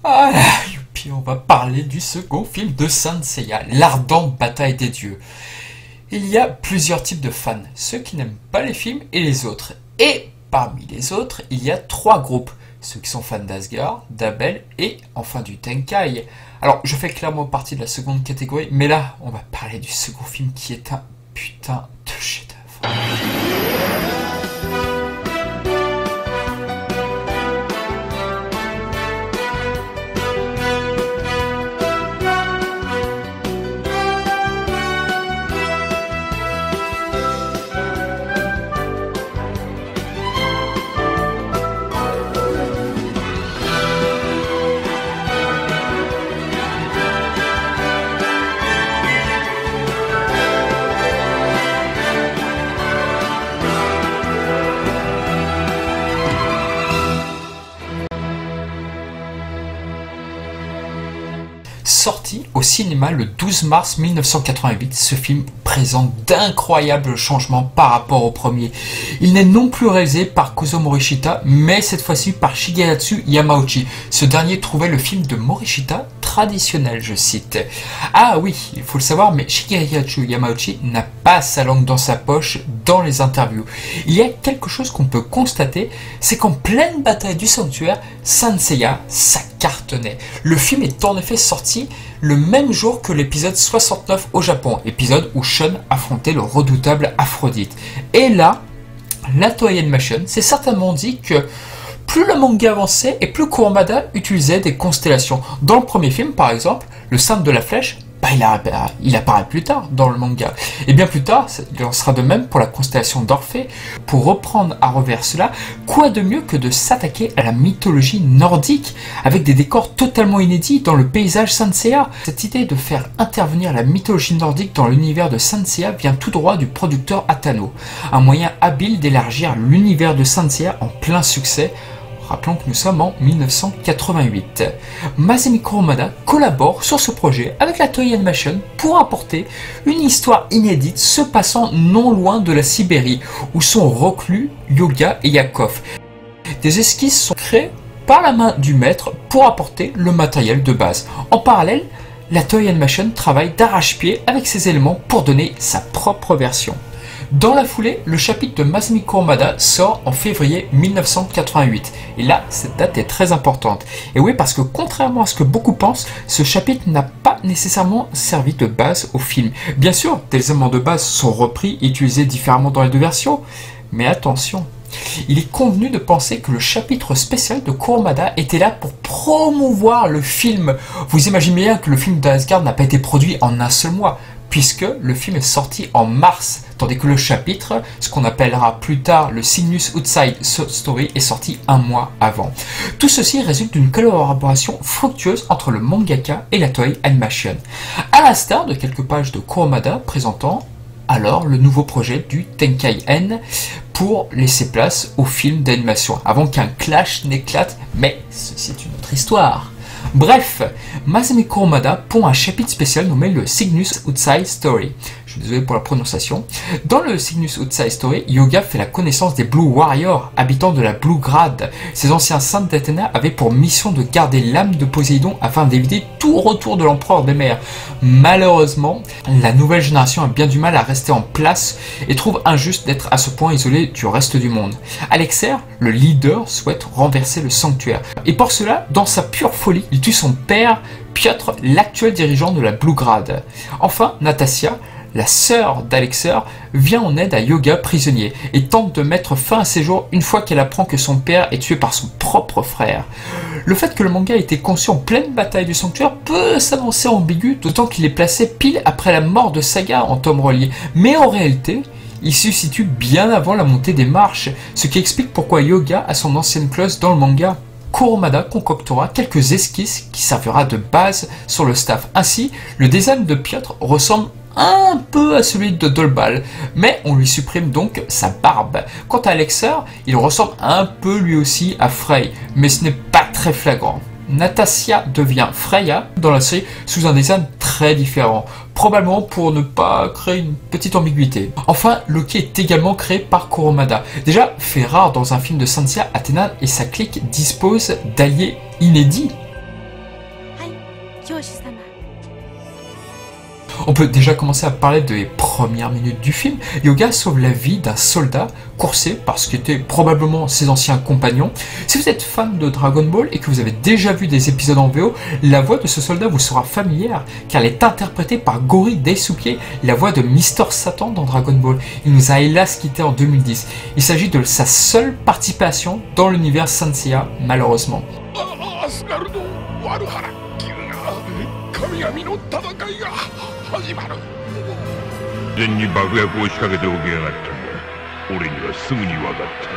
Ah, youpi, on va parler du second film de Saint Seiya, l'ardente bataille des dieux. Il y a plusieurs types de fans, ceux qui n'aiment pas les films et les autres. Et parmi les autres, il y a trois groupes, ceux qui sont fans d'Asgard, d'Abel et enfin du Tenkai. Alors, je fais clairement partie de la seconde catégorie, mais là, on va parler du second film qui est un putain de chef-d'œuvre. Sorti au cinéma le 12 mars 1988, ce film présente d'incroyables changements par rapport au premier. Il n'est non plus réalisé par Kozo Morishita, mais cette fois-ci par Shigehatsu Yamauchi. Ce dernier trouvait le film de Morishita traditionnel, je cite. Ah oui, il faut le savoir, mais Shigehatsu Yamauchi n'a pas sa langue dans sa poche dans les interviews. Il y a quelque chose qu'on peut constater, c'est qu'en pleine bataille du sanctuaire, Saint Seiya, ça cartonnait. Le film est en effet sorti le même jour que l'épisode 69 au Japon, épisode où Shun affrontait le redoutable Aphrodite. Et là, la Toei Animation s'est certainement dit que plus le manga avançait et plus Kurumada utilisait des constellations. Dans le premier film, par exemple, le symbole de la flèche, il apparaît plus tard dans le manga. Et bien plus tard, il en sera de même pour la constellation d'Orphée. Pour reprendre à revers cela, quoi de mieux que de s'attaquer à la mythologie nordique avec des décors totalement inédits dans le paysage Saint Seiya. Cette idée de faire intervenir la mythologie nordique dans l'univers de Saint Seiya vient tout droit du producteur Atano. Un moyen habile d'élargir l'univers de Saint Seiya en plein succès. Rappelons que nous sommes en 1988. Masami Kurumada collabore sur ce projet avec la Toei Animation pour apporter une histoire inédite se passant non loin de la Sibérie, où sont reclus Yoga et Yakov. Des esquisses sont créées par la main du maître pour apporter le matériel de base. En parallèle, la Toei Animation travaille d'arrache-pied avec ces éléments pour donner sa propre version. Dans la foulée, le chapitre de Masami Kurumada sort en février 1988. Et là, cette date est très importante. Et oui, parce que contrairement à ce que beaucoup pensent, ce chapitre n'a pas nécessairement servi de base au film. Bien sûr, des éléments de base sont repris et utilisés différemment dans les deux versions. Mais attention, il est convenu de penser que le chapitre spécial de Kurumada était là pour promouvoir le film. Vous imaginez bien que le film d'Asgard n'a pas été produit en un seul mois, puisque le film est sorti en mars, tandis que le chapitre, ce qu'on appellera plus tard le Cygnus Outside Story, est sorti un mois avant. Tout ceci résulte d'une collaboration fructueuse entre le mangaka et la Toei Animation, à l'instar de quelques pages de Kurumada présentant alors le nouveau projet du Tenkei-en pour laisser place au film d'animation, avant qu'un clash n'éclate, mais ceci est une autre histoire. Bref, Masami Kurumada pond un chapitre spécial nommé le Cygnus Outside Story. Je suis désolé pour la prononciation. Dans le Cygnus Outside Story, Yoga fait la connaissance des Blue Warriors, habitants de la Blue Grade. Ces anciens saints d'Athéna avaient pour mission de garder l'âme de Poséidon afin d'éviter tout retour de l'empereur des mers. Malheureusement, la nouvelle génération a bien du mal à rester en place et trouve injuste d'être à ce point isolé du reste du monde. Alexer, le leader, souhaite renverser le sanctuaire. Et pour cela, dans sa pure folie, il tue son père, Piotr, l'actuel dirigeant de la Blue Grade. Enfin, Natassia, la sœur d'Alexer, vient en aide à Yoga prisonnier et tente de mettre fin à ses jours une fois qu'elle apprend que son père est tué par son propre frère. Le fait que le manga ait été conçu en pleine bataille du sanctuaire peut s'annoncer ambigu, d'autant qu'il est placé pile après la mort de Saga en tome relié. Mais en réalité, il se situe bien avant la montée des marches, ce qui explique pourquoi Yoga a son ancienne clause dans le manga. Kurumada concoctera quelques esquisses qui servira de base sur le staff. Ainsi, le design de Piotr ressemble un peu à celui de Dolbal, mais on lui supprime donc sa barbe. Quant à Alexer, il ressemble un peu lui aussi à Frey, mais ce n'est pas très flagrant. Natassia devient Freya dans la série sous un design très différent, probablement pour ne pas créer une petite ambiguïté. Enfin, Loki est également créé par Kurumada. Déjà, fait rare dans un film de Saint Seiya, Athéna et sa clique disposent d'alliés inédits. 教師様。 On peut déjà commencer à parler des premières minutes du film. Yoga sauve la vie d'un soldat coursé par ce qui était probablement ses anciens compagnons. Si vous êtes fan de Dragon Ball et que vous avez déjà vu des épisodes en VO, la voix de ce soldat vous sera familière car elle est interprétée par Gori Daisuke, la voix de Mister Satan dans Dragon Ball. Il nous a hélas quitté en 2010. Il s'agit de sa seule participation dans l'univers Sanseiya, malheureusement. 始まる。事前に爆薬を仕掛けておきやがったんだ。俺にはすぐに分かった。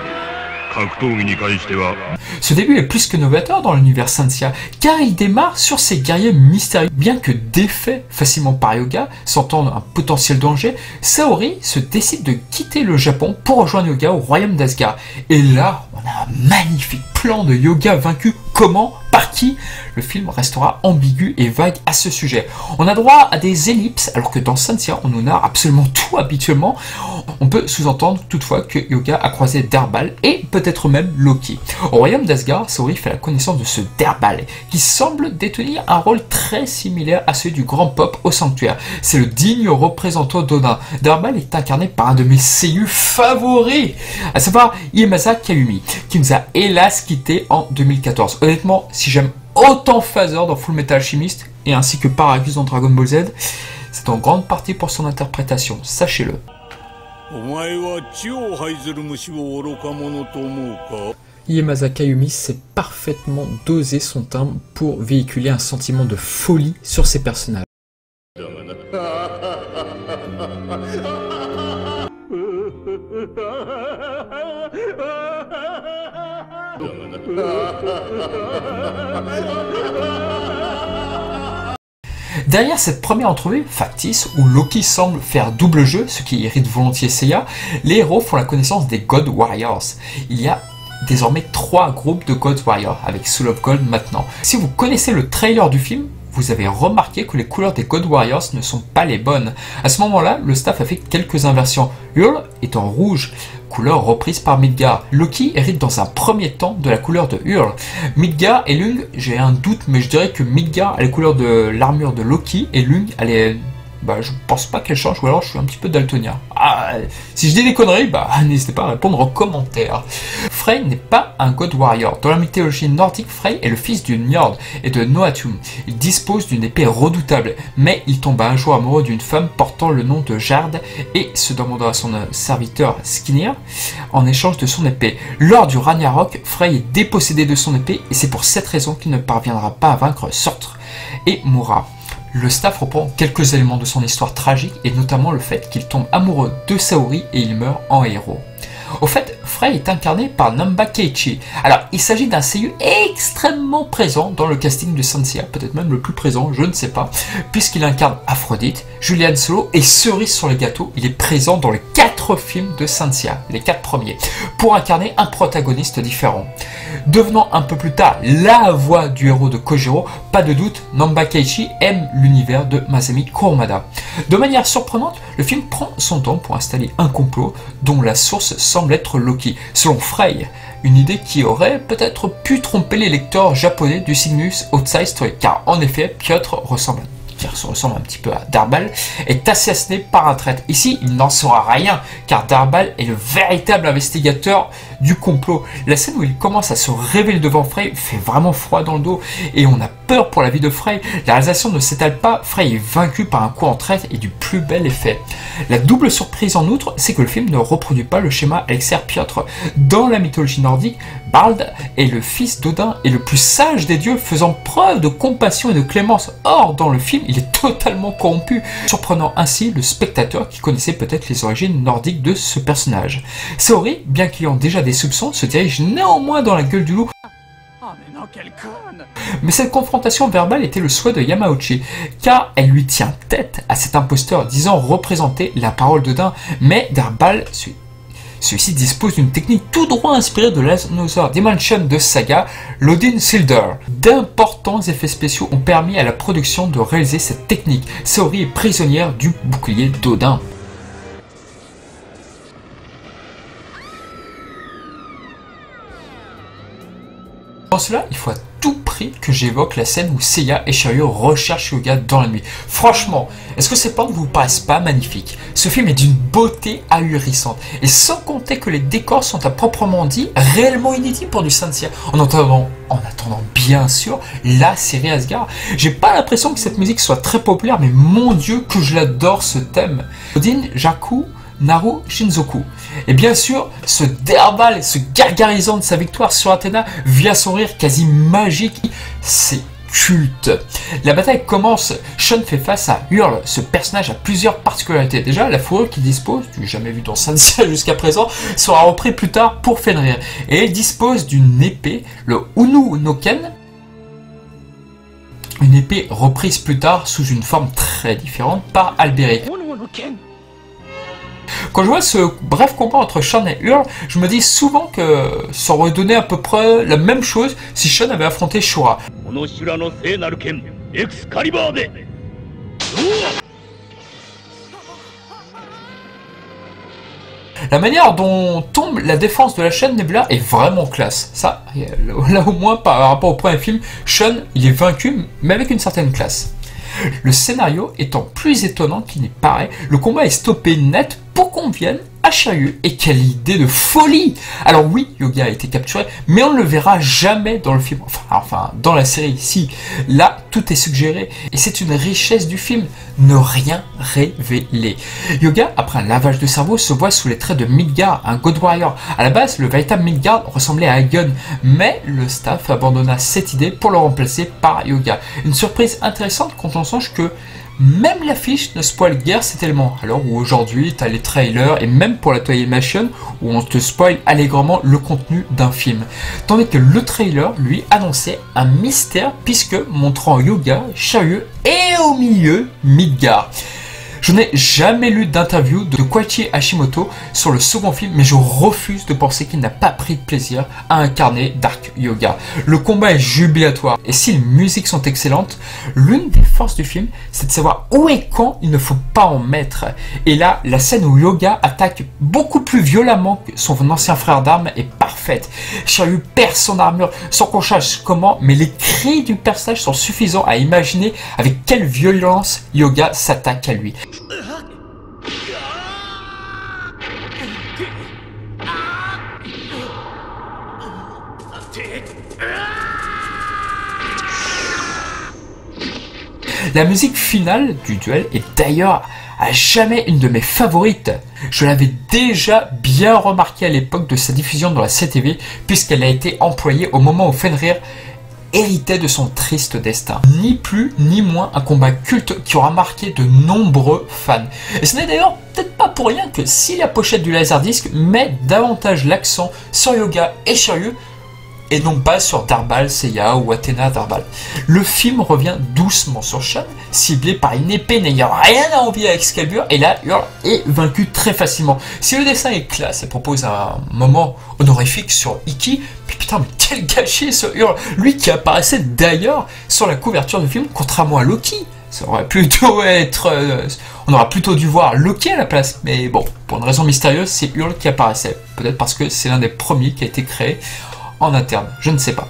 格闘技に関しては。Ce début est plus que novateur dans l'univers Sanseiya, car il démarre sur ces guerriers mystérieux. Bien que défait facilement par Yoga, sentant un potentiel danger, Saori se décide de quitter le Japon pour rejoindre Yoga au royaume d'Asgard. Et là, on a un magnifique plan de Yoga vaincu. Comment? Par qui? Le film restera ambigu et vague à ce sujet. On a droit à des ellipses, alors que dans Sanseiya, on nous narre absolument tout habituellement. On peut sous-entendre toutefois que Yoga a croisé Derbal et peut-être même Loki. Au royaume d'Asgard, Saori fait la connaissance de ce Derbal, qui semble détenir un rôle très similaire à celui du grand Pop au sanctuaire. C'est le digne représentant d'Odin. Derbal est incarné par un de mes seiyuu favoris, à savoir Iemasa Kayumi, qui nous a hélas quitté en 2014. Honnêtement, si j'aime autant Phaser dans Full Metal Alchemist et ainsi que Paragus dans Dragon Ball Z, c'est en grande partie pour son interprétation, sachez-le. Iemasa Kayumi sait parfaitement doser son timbre pour véhiculer un sentiment de folie sur ses personnages. Derrière cette première entrevue factice où Loki semble faire double jeu, ce qui irrite volontiers Seiya, les héros font la connaissance des God Warriors. Il y a désormais 3 groupes de God Warriors avec Soul of Gold maintenant. Si vous connaissez le trailer du film, vous avez remarqué que les couleurs des God Warriors ne sont pas les bonnes. À ce moment-là, le staff a fait quelques inversions. Hurl est en rouge, couleur reprise par Midgar. Loki hérite dans un premier temps de la couleur de Hurl. Midgar et Lung, j'ai un doute, mais je dirais que Midgar a les couleurs de l'armure de Loki et Lung elle est... je pense pas qu'elle change, ou alors je suis un petit peu daltonien. Si je dis des conneries, n'hésitez pas à répondre en commentaire. Frey n'est pas un God Warrior. Dans la mythologie nordique, Frey est le fils d'une Njord et de Noatum. Il dispose d'une épée redoutable, mais il tombe un jour amoureux d'une femme portant le nom de Jard et se demandera à son serviteur Skirnir en échange de son épée. Lors du Ragnarok, Frey est dépossédé de son épée et c'est pour cette raison qu'il ne parviendra pas à vaincre Surtr et mourra. Le staff reprend quelques éléments de son histoire tragique et notamment le fait qu'il tombe amoureux de Saori et il meurt en héros. Au fait, Frey est incarné par Namba Keiichi. Alors, il s'agit d'un seiyuu extrêmement présent dans le casting de Sanseiya, peut-être même le plus présent, je ne sais pas, puisqu'il incarne Aphrodite, Julian Solo et cerise sur les gâteaux, il est présent dans les 4 films de Sanseiya, les 4 premiers, pour incarner un protagoniste différent. Devenant un peu plus tard la voix du héros de Kojiro, pas de doute, Namba Keiichi aime l'univers de Masami Kurumada. De manière surprenante, le film prend son temps pour installer un complot dont la source semble être Loki, selon Frey, une idée qui aurait peut-être pu tromper les lecteurs japonais du Cygnus Outside Story, car en effet, Piotr ressemble un petit peu à Derbal, est assassiné par un traître. Ici, il n'en saura rien, car Derbal est le véritable investigateur du complot. La scène où il commence à se révéler devant Frey fait vraiment froid dans le dos, et on a peur pour la vie de Frey. La réalisation ne s'étale pas, Frey est vaincu par un coup en traître et du plus bel effet. La double surprise en outre, c'est que le film ne reproduit pas le schéma Elixir Piotr. Dans la mythologie nordique, Bald est le fils d'Odin et le plus sage des dieux, faisant preuve de compassion et de clémence. Or, dans le film, il est totalement corrompu, surprenant ainsi le spectateur qui connaissait peut-être les origines nordiques de ce personnage. Saori, bien qu'ayant déjà des soupçons, se dirige néanmoins dans la gueule du loup. Mais cette confrontation verbale était le souhait de Yamauchi, car elle lui tient tête à cet imposteur disant représenter la parole d'Odin, mais Derbal, celui-ci dispose d'une technique tout droit inspirée de l'Another Dimension de Saga, l'Odin Silder. D'importants effets spéciaux ont permis à la production de réaliser cette technique. Saori est prisonnière du bouclier d'Odin. Pour cela, il faut à tout prix prix que j'évoque la scène où Seiya et Shiryu recherchent Hyuga dans la nuit. Franchement, est-ce que ces plans ne vous paraissent pas magnifiques? Ce film est d'une beauté ahurissante, et sans compter que les décors sont à proprement dit réellement inédits pour du Saint-Seiya. En attendant bien sûr la série Asgard. J'ai pas l'impression que cette musique soit très populaire, mais mon dieu que je l'adore ce thème. Odin, Jaku, Naru, Shinzoku. Et bien sûr, ce Derbal, ce gargarisant de sa victoire sur Athéna via son rire quasi magique, c'est culte. La bataille commence, Sean fait face à Hurl. Ce personnage a plusieurs particularités. Déjà, la fourrure qu'il dispose, du jamais vu dans Saint-Seiya jusqu'à présent, sera repris plus tard pour Fenrir. Et il dispose d'une épée, le Unu no Ken, une épée reprise plus tard sous une forme très différente par Alberic. Quand je vois ce bref combat entre Sean et Hurl, je me dis souvent que ça aurait donné à peu près la même chose si Sean avait affronté Shura. La manière dont tombe la défense de la chaîne Nebula est vraiment classe. Ça, là au moins par rapport au premier film, Sean il est vaincu mais avec une certaine classe. Le scénario étant plus étonnant qu'il n'y paraît, le combat est stoppé net pour qu'on vienne à Shiryu. Et quelle idée de folie! Alors oui, Hyuga a été capturé, mais on ne le verra jamais dans le film. Enfin, dans la série, si. Là, tout est suggéré. Et c'est une richesse du film. Ne rien révéler. Hyuga, après un lavage de cerveau, se voit sous les traits de Midgard, un God Warrior. À la base, le véritable Midgard ressemblait à Aegon, mais le staff abandonna cette idée pour le remplacer par Hyuga. Une surprise intéressante quand on songe que même l'affiche ne spoil guère cet élément, alors où aujourd'hui tu as les trailers et même pour la Toei Animation où on te spoil allègrement le contenu d'un film. Tandis que le trailer lui annonçait un mystère puisque montrant Hyuga, Shiryu et au milieu Midgard. Je n'ai jamais lu d'interview de Koichi Hashimoto sur le second film, mais je refuse de penser qu'il n'a pas pris de plaisir à incarner Dark Hyuga. Le combat est jubilatoire, et si les musiques sont excellentes, l'une des forces du film, c'est de savoir où et quand il ne faut pas en mettre. Et là, la scène où Hyuga attaque beaucoup plus violemment que son ancien frère d'armes est parfaite. Shiryu perd son armure sans qu'on sache comment, mais les cris du personnage sont suffisants à imaginer avec quelle violence Hyuga s'attaque à lui. La musique finale du duel est d'ailleurs à jamais une de mes favorites. Je l'avais déjà bien remarqué à l'époque de sa diffusion dans la CTV, puisqu'elle a été employée au moment où Fenrir héritait de son triste destin. Ni plus ni moins un combat culte qui aura marqué de nombreux fans. Et ce n'est d'ailleurs peut-être pas pour rien que si la pochette du Laserdisc met davantage l'accent sur Hyuga et Shiryu, et non pas sur Darbal, Seiya ou Athéna Darbal. Le film revient doucement sur Sean, ciblé par une épée n'ayant rien à envier à Excalibur, et là, Hurl est vaincu très facilement. Si le dessin est classe et propose un moment honorifique sur Ikki, mais putain, mais quel gâchis ce Hurl, lui qui apparaissait d'ailleurs sur la couverture du film, contrairement à Loki. Ça aurait plutôt être... on aurait plutôt dû voir Loki à la place, mais bon, pour une raison mystérieuse, c'est Hurl qui apparaissait. Peut-être parce que c'est l'un des premiers qui a été créé en interne, je ne sais pas.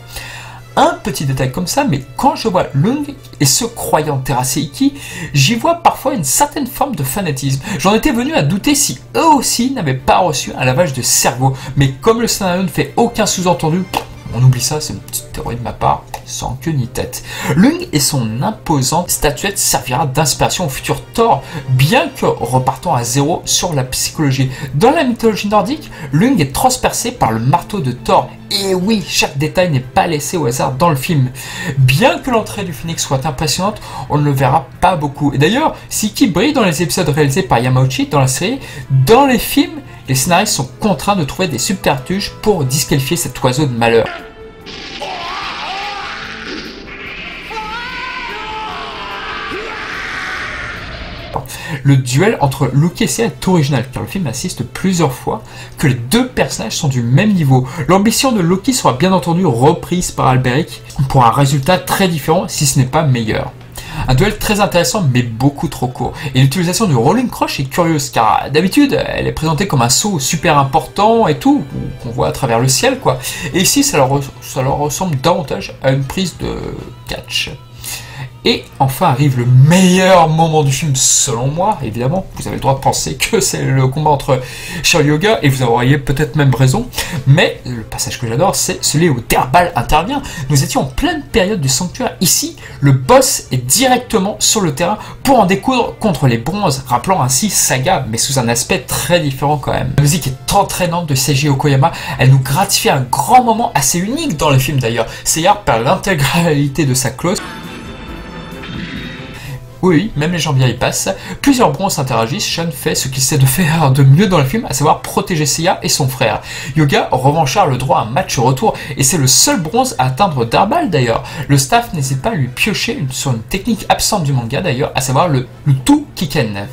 Un petit détail comme ça, mais quand je vois Lung et se croyant terrasser Ikki, j'y vois parfois une certaine forme de fanatisme. J'en étais venu à douter si eux aussi n'avaient pas reçu un lavage de cerveau, mais comme le scénario ne fait aucun sous-entendu, on oublie ça, c'est une petite théorie de ma part, sans queue ni tête. Lung et son imposante statuette servira d'inspiration au futur Thor, bien que repartant à zéro sur la psychologie. Dans la mythologie nordique, Lung est transpercé par le marteau de Thor. Et oui, chaque détail n'est pas laissé au hasard dans le film. Bien que l'entrée du phénix soit impressionnante, on ne le verra pas beaucoup. Et d'ailleurs, si Ikki brille dans les épisodes réalisés par Yamauchi dans la série, dans les films, les scénaristes sont contraints de trouver des subterfuges pour disqualifier cet oiseau de malheur. Le duel entre Loki et Seiya est original, car le film insiste plusieurs fois que les deux personnages sont du même niveau. L'ambition de Loki sera bien entendu reprise par Alberic pour un résultat très différent, si ce n'est pas meilleur. Un duel très intéressant mais beaucoup trop court. Et l'utilisation du Rolling Crush est curieuse car d'habitude elle est présentée comme un saut super important et tout, qu'on voit à travers le ciel quoi. Et ici ça leur ressemble davantage à une prise de catch. Et enfin arrive le meilleur moment du film selon moi, évidemment, vous avez le droit de penser que c'est le combat entre Shiryu-Yoga, et vous auriez peut-être même raison, mais le passage que j'adore c'est celui où Derbal intervient. Nous étions en pleine période du sanctuaire, ici le boss est directement sur le terrain pour en découdre contre les bronzes, rappelant ainsi Saga, mais sous un aspect très différent quand même. La musique est entraînante de Seiji Okoyama, elle nous gratifie un grand moment assez unique dans le film d'ailleurs. Seiya perd l'intégralité de sa clause. Oui, même les gens bien y passent. Plusieurs bronzes interagissent, Shan fait ce qu'il sait de faire de mieux dans le film, à savoir protéger Seiya et son frère. Yoga revanchard le droit à un match retour, et c'est le seul bronze à atteindre Derbal d'ailleurs. Le staff n'hésite pas à lui piocher sur une technique absente du manga d'ailleurs, à savoir le tout Kiken.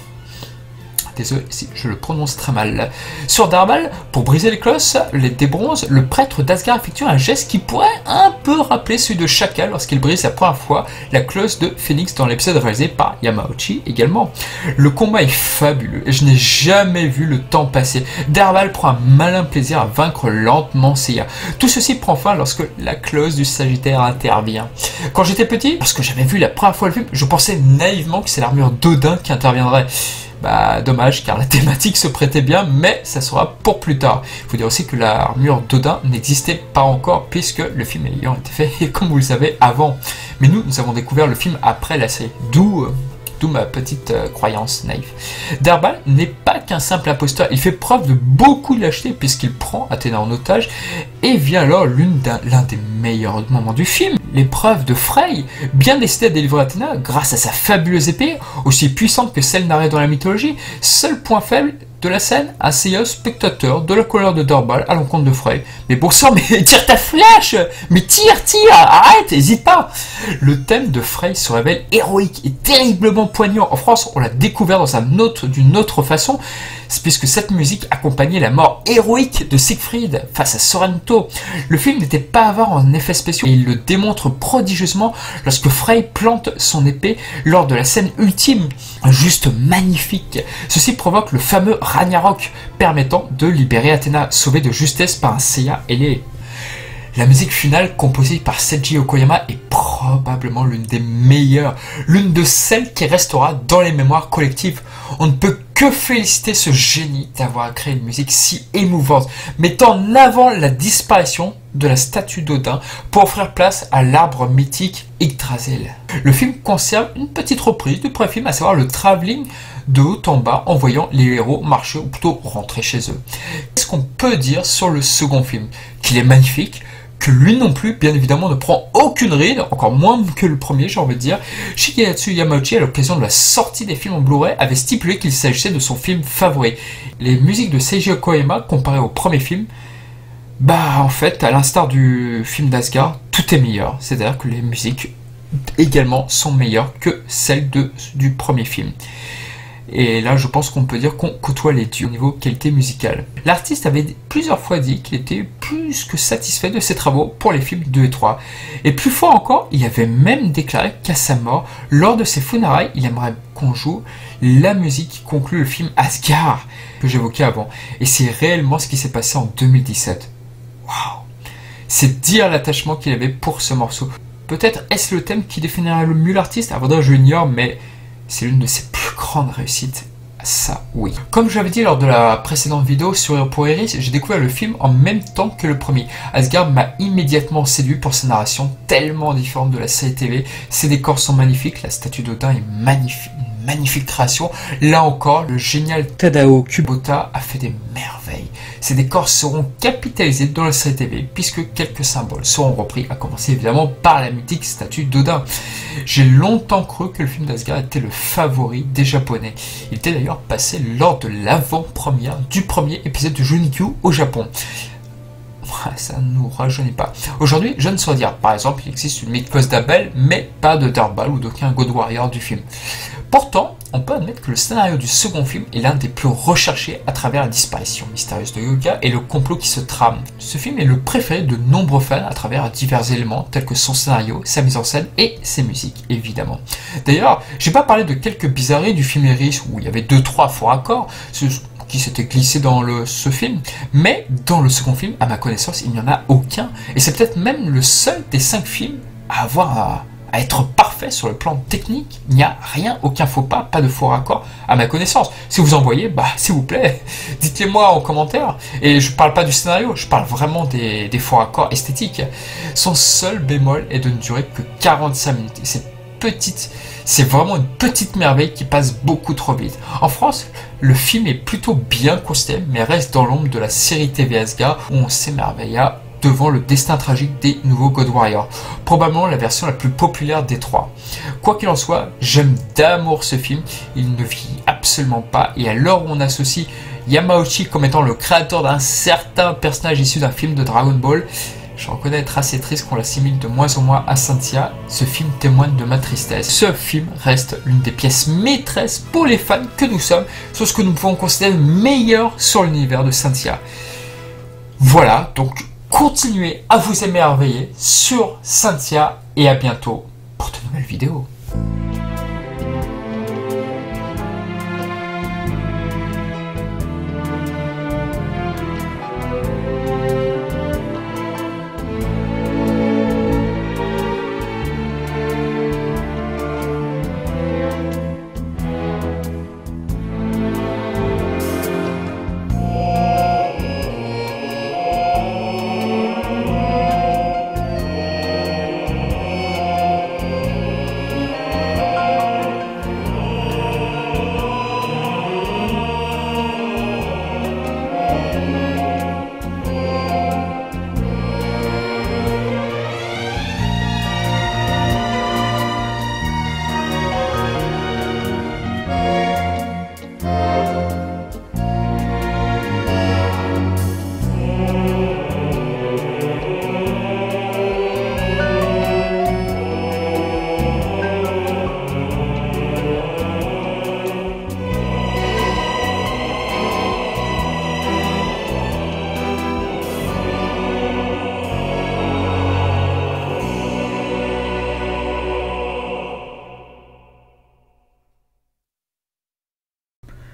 Désolé si je le prononce très mal. Sur Derbal, pour briser les cloches, des bronzes, le prêtre d'Asgard effectue un geste qui pourrait un peu rappeler celui de Shaka lorsqu'il brise la première fois la cloche de Phoenix dans l'épisode réalisé par Yamauchi également. Le combat est fabuleux et je n'ai jamais vu le temps passer. Derbal prend un malin plaisir à vaincre lentement Seiya. Tout ceci prend fin lorsque la cloche du Sagittaire intervient. Quand j'étais petit, lorsque j'avais vu la première fois le film, je pensais naïvement que c'est l'armure d'Odin qui interviendrait. Bah dommage car la thématique se prêtait bien, mais ça sera pour plus tard. Il faut dire aussi que l'armure d'Odin n'existait pas encore puisque le film ayant été fait, comme vous le savez, avant. Mais nous avons découvert le film après la série, d'où ma petite croyance naïve. Derbal n'est pas qu'un simple imposteur, il fait preuve de beaucoup de lâcheté puisqu'il prend Athéna en otage et vient alors l'un des meilleurs moments du film. L'épreuve de Frey, bien décidé à délivrer Athéna grâce à sa fabuleuse épée, aussi puissante que celle narrée dans la mythologie. Seul point faible de la scène, un Seiya spectateur de la colère de Derbal à l'encontre de Frey. Mais bon sang, mais tire ta flèche! Mais tire, arrête, hésite pas! Le thème de Frey se révèle héroïque et terriblement poignant. En France, on l'a découvert d'une autre façon, puisque cette musique accompagnait la mort héroïque de Siegfried face à Sorrento. Le film n'était pas avare en effets spéciaux et il le démontre prodigieusement lorsque Frey plante son épée lors de la scène ultime, juste magnifique. Ceci provoque le fameux Ragnarok permettant de libérer Athéna, sauvée de justesse par un Seiya ailé. La musique finale composée par Seiji Okoyama est probablement l'une des meilleures, l'une de celles qui restera dans les mémoires collectives. On ne peut que féliciter ce génie d'avoir créé une musique si émouvante, mettant en avant la disparition de la statue d'Odin pour offrir place à l'arbre mythique Yggdrasil. Le film conserve une petite reprise du premier film, à savoir le travelling de haut en bas en voyant les héros marcher ou plutôt rentrer chez eux. Qu'est-ce qu'on peut dire sur le second film? Qu'il est magnifique, que lui non plus, bien évidemment, ne prend aucune ride, encore moins que le premier, j'ai envie de dire. Shigehatsu Yamauchi, à l'occasion de la sortie des films en Blu-ray, avait stipulé qu'il s'agissait de son film favori. Les musiques de Seiji Okoyama, comparées au premier film, bah en fait, à l'instar du film d'Asgard, tout est meilleur. C'est-à-dire que les musiques également sont meilleures que celles du premier film. Et là, je pense qu'on peut dire qu'on côtoie les dieux au niveau qualité musicale. L'artiste avait plusieurs fois dit qu'il était plus que satisfait de ses travaux pour les films 2 et 3. Et plus fort encore, il avait même déclaré qu'à sa mort, lors de ses funérailles, il aimerait qu'on joue la musique qui conclut le film Asgard, que j'évoquais avant. Et c'est réellement ce qui s'est passé en 2017. Waouh! C'est dire l'attachement qu'il avait pour ce morceau. Peut-être est-ce le thème qui définirait le mieux l'artiste? À vrai dire, je l'ignore, mais c'est l'une de ses plus grandes réussites. Ça, oui. Comme j'avais dit lors de la précédente vidéo sur pour Iris, j'ai découvert le film en même temps que le premier. Asgard m'a immédiatement séduit pour sa narration tellement différente de la série TV. Ses décors sont magnifiques, la statue d'Odin est magnifique, une magnifique création. Là encore, le génial Tadao Kubota a fait des merveilles. Ces décors seront capitalisés dans la série TV puisque quelques symboles seront repris, à commencer évidemment par la mythique statue d'Odin. J'ai longtemps cru que le film d'Asgard était le favori des Japonais. Il était d'ailleurs passé lors de l'avant-première du premier épisode de Junikyu au Japon. ça ne nous rajeunit pas. Aujourd'hui, je ne saurais dire. Par exemple, il existe une mythos d'Abel, mais pas de Dirtball ou d'aucun God Warrior du film. Pourtant, on peut admettre que le scénario du second film est l'un des plus recherchés à travers la disparition mystérieuse de Yoga et le complot qui se trame. Ce film est le préféré de nombreux fans à travers divers éléments tels que son scénario, sa mise en scène et ses musiques, évidemment. D'ailleurs, j'ai pas parlé de quelques bizarreries du film Iris où il y avait 2-3 faux raccords qui s'étaient glissés dans ce film, mais dans le second film, à ma connaissance, il n'y en a aucun. Et c'est peut-être même le seul des 5 films à avoir à être parfait sur le plan technique. Il n'y a rien, aucun faux pas de faux raccord à ma connaissance. Si vous en voyez, s'il vous plaît, dites-les moi en commentaire. Et je parle pas du scénario, je parle vraiment des faux raccords esthétiques. Son seul bémol est de ne durer que 45 minutes. Et c'est vraiment une petite merveille qui passe beaucoup trop vite. En France, le film est plutôt bien considéré, mais reste dans l'ombre de la série TV Asgard où on s'émerveilla devant le destin tragique des nouveaux God Warriors. Probablement la version la plus populaire des trois. Quoi qu'il en soit, j'aime d'amour ce film, il ne vieillit absolument pas, et à l'heure où on associe Yamauchi comme étant le créateur d'un certain personnage issu d'un film de Dragon Ball, je reconnais être assez triste qu'on l'assimile de moins en moins à Cynthia. Ce film témoigne de ma tristesse. Ce film reste l'une des pièces maîtresses pour les fans que nous sommes, sur ce que nous pouvons considérer le meilleur sur l'univers de Cynthia. Voilà, donc continuez à vous émerveiller sur Cynthia et à bientôt pour de nouvelles vidéos.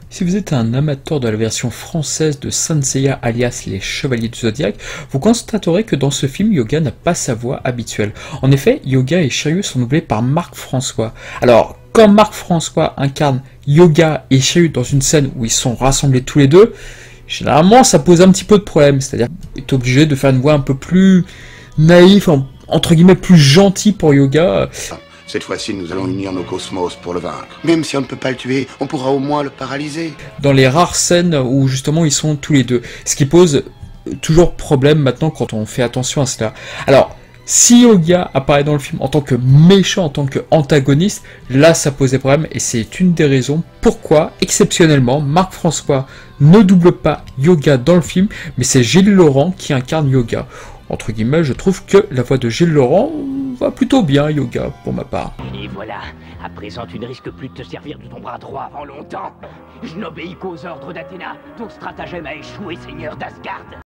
Si vous êtes un amateur de la version française de Saint Seiya alias les Chevaliers du Zodiaque, vous constaterez que dans ce film, Yoga n'a pas sa voix habituelle. En effet, Yoga et Shiryu sont doublés par Marc François. Alors, quand Marc François incarne Yoga et Shiryu dans une scène où ils sont rassemblés tous les deux, généralement ça pose un petit peu de problème, c'est-à-dire qu'il est obligé de faire une voix un peu plus naïve, entre guillemets plus gentille pour Yoga. Cette fois-ci, nous allons unir nos cosmos pour le vaincre. Même si on ne peut pas le tuer, on pourra au moins le paralyser. Dans les rares scènes où justement ils sont tous les deux. Ce qui pose toujours problème maintenant quand on fait attention à cela. Alors, si Yoga apparaît dans le film en tant que méchant, en tant qu'antagoniste, là ça pose des problèmes et c'est une des raisons pourquoi, exceptionnellement, Marc François ne double pas Yoga dans le film, mais c'est Gilles Laurent qui incarne Yoga. Entre guillemets, je trouve que la voix de Gilles Laurent va plutôt bien, Yoga, pour ma part. Et voilà, à présent tu ne risques plus de te servir de ton bras droit avant longtemps. Je n'obéis qu'aux ordres d'Athéna, ton stratagème a échoué, seigneur d'Asgard.